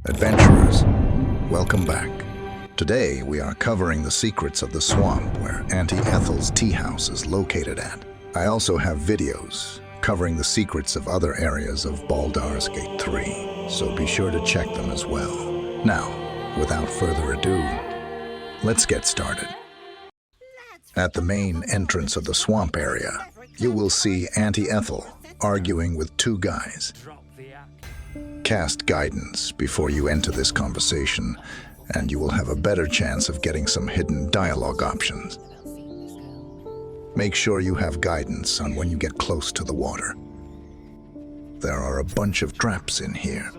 Adventurers, welcome back. Today we are covering the secrets of the swamp where Auntie Ethel's tea house is located at. I also have videos covering the secrets of other areas of Baldur's Gate 3, so be sure to check them as well. Now, without further ado, let's get started. At the main entrance of the swamp area, you will see Auntie Ethel arguing with two guys. Cast guidance before you enter this conversation, and you will have a better chance of getting some hidden dialogue options. Make sure you have guidance on when you get close to the water. There are a bunch of traps in here.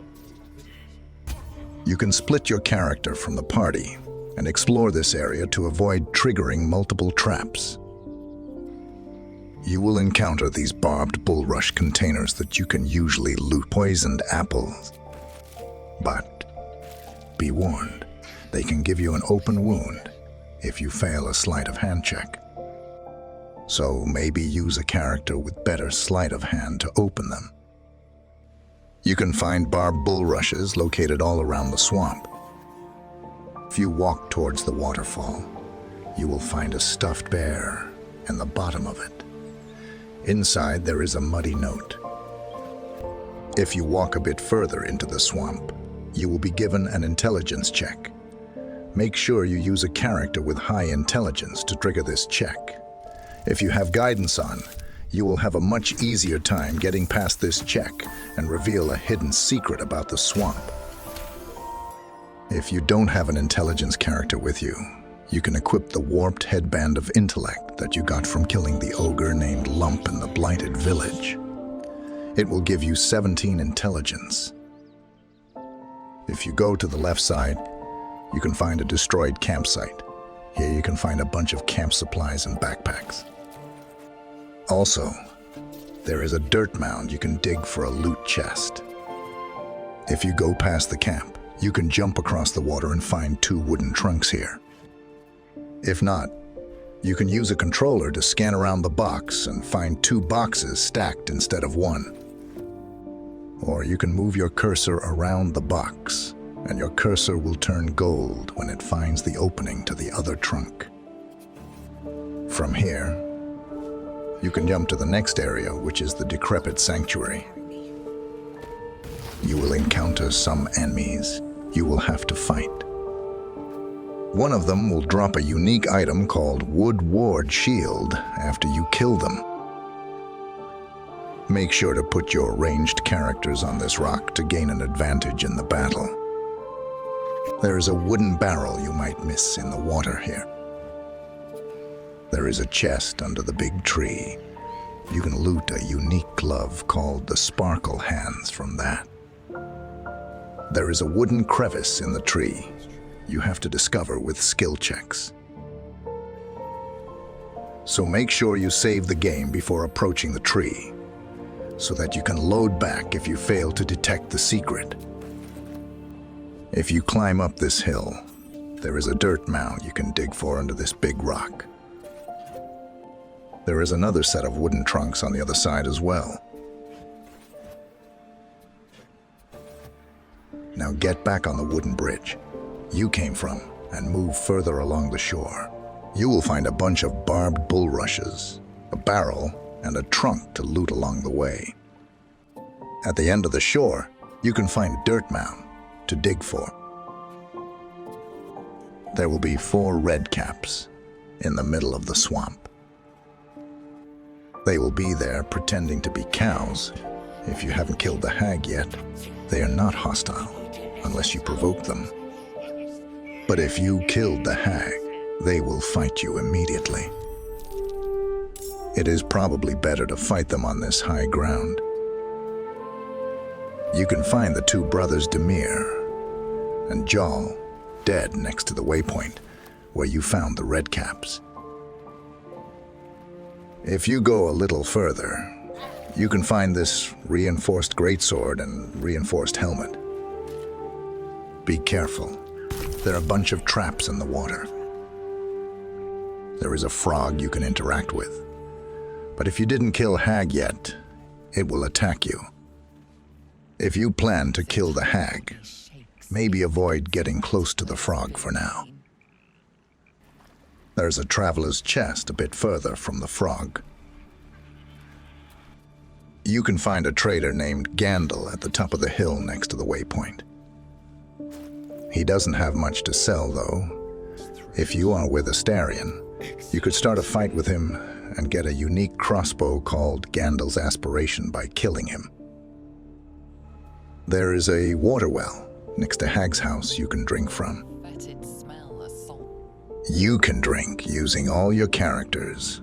You can split your character from the party and explore this area to avoid triggering multiple traps. You will encounter these barbed bulrush containers that you can usually loot poisoned apples. But be warned, they can give you an open wound if you fail a sleight of hand check. So maybe use a character with better sleight of hand to open them. You can find barbed bulrushes located all around the swamp. If you walk towards the waterfall, you will find a stuffed bear in the bottom of it. Inside, there is a muddy note. If you walk a bit further into the swamp, you will be given an intelligence check. Make sure you use a character with high intelligence to trigger this check. If you have guidance on, you will have a much easier time getting past this check and reveal a hidden secret about the swamp. If you don't have an intelligence character with you, you can equip the warped headband of intellect that you got from killing the ogre named Lump in the Blighted Village. It will give you 17 intelligence. If you go to the left side, you can find a destroyed campsite. Here you can find a bunch of camp supplies and backpacks. Also, there is a dirt mound you can dig for a loot chest. If you go past the camp, you can jump across the water and find 2 wooden trunks here. If not, you can use a controller to scan around the box and find 2 boxes stacked instead of 1. Or you can move your cursor around the box, and your cursor will turn gold when it finds the opening to the other trunk. From here, you can jump to the next area, which is the Decrepit Sanctuary. You will encounter some enemies you will have to fight. One of them will drop a unique item called Wood Ward Shield after you kill them. Make sure to put your ranged characters on this rock to gain an advantage in the battle. There is a wooden barrel you might miss in the water here. There is a chest under the big tree. You can loot a unique glove called the Sparkle Hands from that. There is a wooden crevice in the tree you have to discover with skill checks. So make sure you save the game before approaching the tree, so that you can load back if you fail to detect the secret. If you climb up this hill, there is a dirt mound you can dig for under this big rock. There is another set of wooden trunks on the other side as well. Now get back on the wooden bridge you came from and move further along the shore. You will find a bunch of barbed bulrushes, a barrel, and a trunk to loot along the way. At the end of the shore, you can find a dirt mound to dig for. There will be 4 red caps in the middle of the swamp. They will be there pretending to be cows. If you haven't killed the hag yet, they are not hostile unless you provoke them. But if you killed the hag, they will fight you immediately. It is probably better to fight them on this high ground. You can find the 2 brothers Demir and Jal dead next to the waypoint where you found the red caps. If you go a little further, you can find this reinforced greatsword and reinforced helmet. Be careful. There are a bunch of traps in the water. There is a frog you can interact with. But if you didn't kill Hag yet, it will attack you. If you plan to kill the hag, maybe avoid getting close to the frog for now. There's a traveler's chest a bit further from the frog. You can find a trader named Gandrel at the top of the hill next to the waypoint. He doesn't have much to sell, though. If you are with Aspiration, you could start a fight with him and get a unique crossbow called Gandrel's Aspiration by killing him. There is a water well next to Hag's house you can drink from. You can drink using all your characters,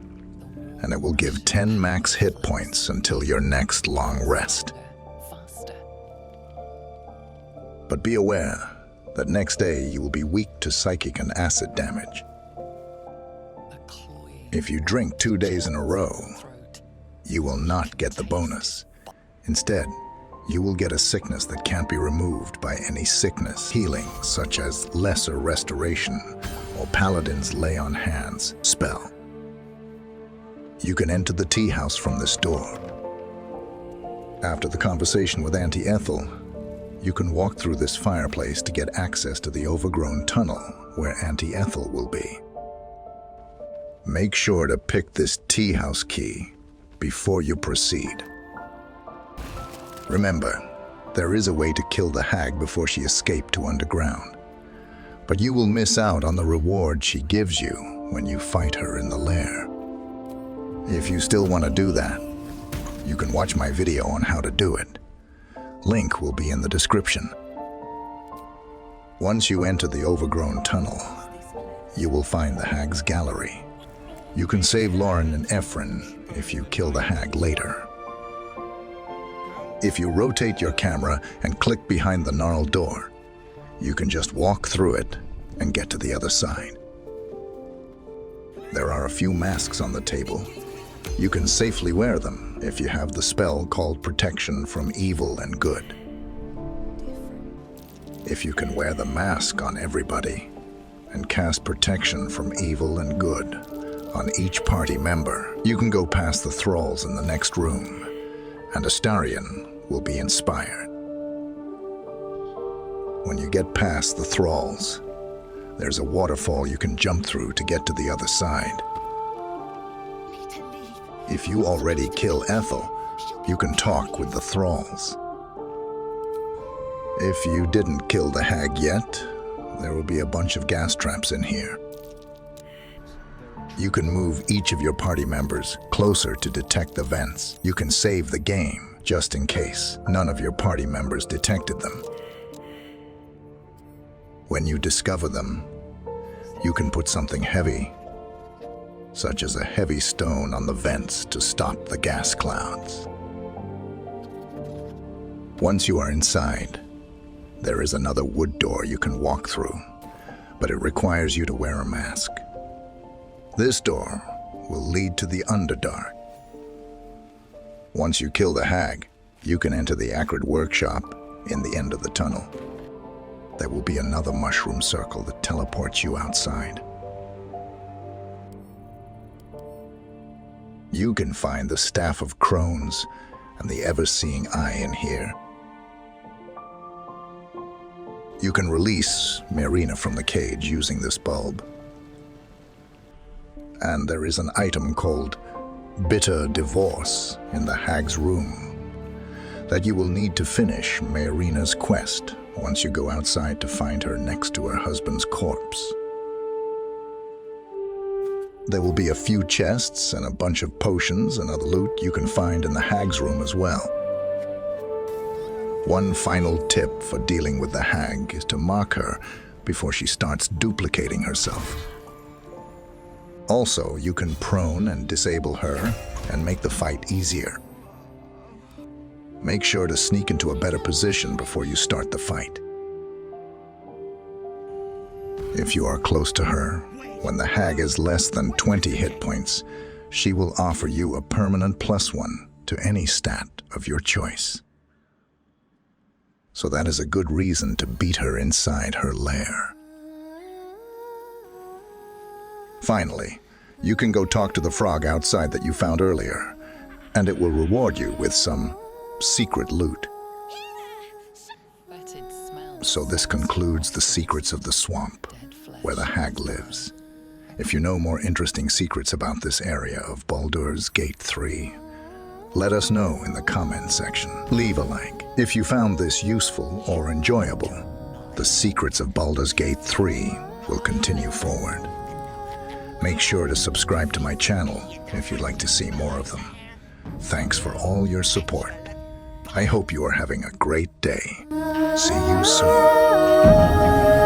and it will give 10 max hit points until your next long rest. But be aware that next day you will be weak to psychic and acid damage. If you drink 2 days in a row, you will not get the bonus. Instead, you will get a sickness that can't be removed by any sickness healing, such as Lesser Restoration or Paladin's Lay on Hands spell. You can enter the tea house from this door. After the conversation with Auntie Ethel, you can walk through this fireplace to get access to the Overgrown Tunnel where Auntie Ethel will be. Make sure to pick this tea house key before you proceed. Remember, there is a way to kill the hag before she escaped to underground, but you will miss out on the reward she gives you when you fight her in the lair. If you still want to do that, you can watch my video on how to do it. Link will be in the description. Once you enter the Overgrown Tunnel, you will find the hag's gallery. You can save Lauren and Ephraim if you kill the hag later. If you rotate your camera and click behind the gnarled door, you can just walk through it and get to the other side. There are a few masks on the table. You can safely wear them if you have the spell called Protection from Evil and Good. If you can wear the mask on everybody and cast Protection from Evil and Good on each party member, you can go past the thralls in the next room, and Aspiration will be inspired. When you get past the thralls, there's a waterfall you can jump through to get to the other side. If you already kill Ethel, you can talk with the thralls. If you didn't kill the hag yet, there will be a bunch of gas traps in here. You can move each of your party members closer to detect the vents. You can save the game just in case none of your party members detected them. When you discover them, you can put something heavy, such as a heavy stone on the vents to stop the gas clouds. Once you are inside, there is another wood door you can walk through, but it requires you to wear a mask. This door will lead to the Underdark. Once you kill the hag, you can enter the Acrid Workshop in the end of the tunnel. There will be another mushroom circle that teleports you outside. You can find the Staff of Crones and the Ever-Seeing Eye in here. You can release Marina from the cage using this bulb. And there is an item called Bitter Divorce in the hag's room that you will need to finish Marina's quest once you go outside to find her next to her husband's corpse. There will be a few chests and a bunch of potions and other loot you can find in the hag's room as well. One final tip for dealing with the hag is to mark her before she starts duplicating herself. Also, you can prone and disable her and make the fight easier. Make sure to sneak into a better position before you start the fight. If you are close to her, when the hag is less than 20 hit points, she will offer you a permanent +1 to any stat of your choice. So that is a good reason to beat her inside her lair. Finally, you can go talk to the frog outside that you found earlier, and it will reward you with some secret loot. So this concludes the secrets of the swamp, where the hag lives. If you know more interesting secrets about this area of Baldur's Gate 3, let us know in the comments section. Leave a like if you found this useful or enjoyable. The secrets of Baldur's Gate 3 will continue forward. Make sure to subscribe to my channel if you'd like to see more of them. Thanks for all your support. I hope you are having a great day. See you soon.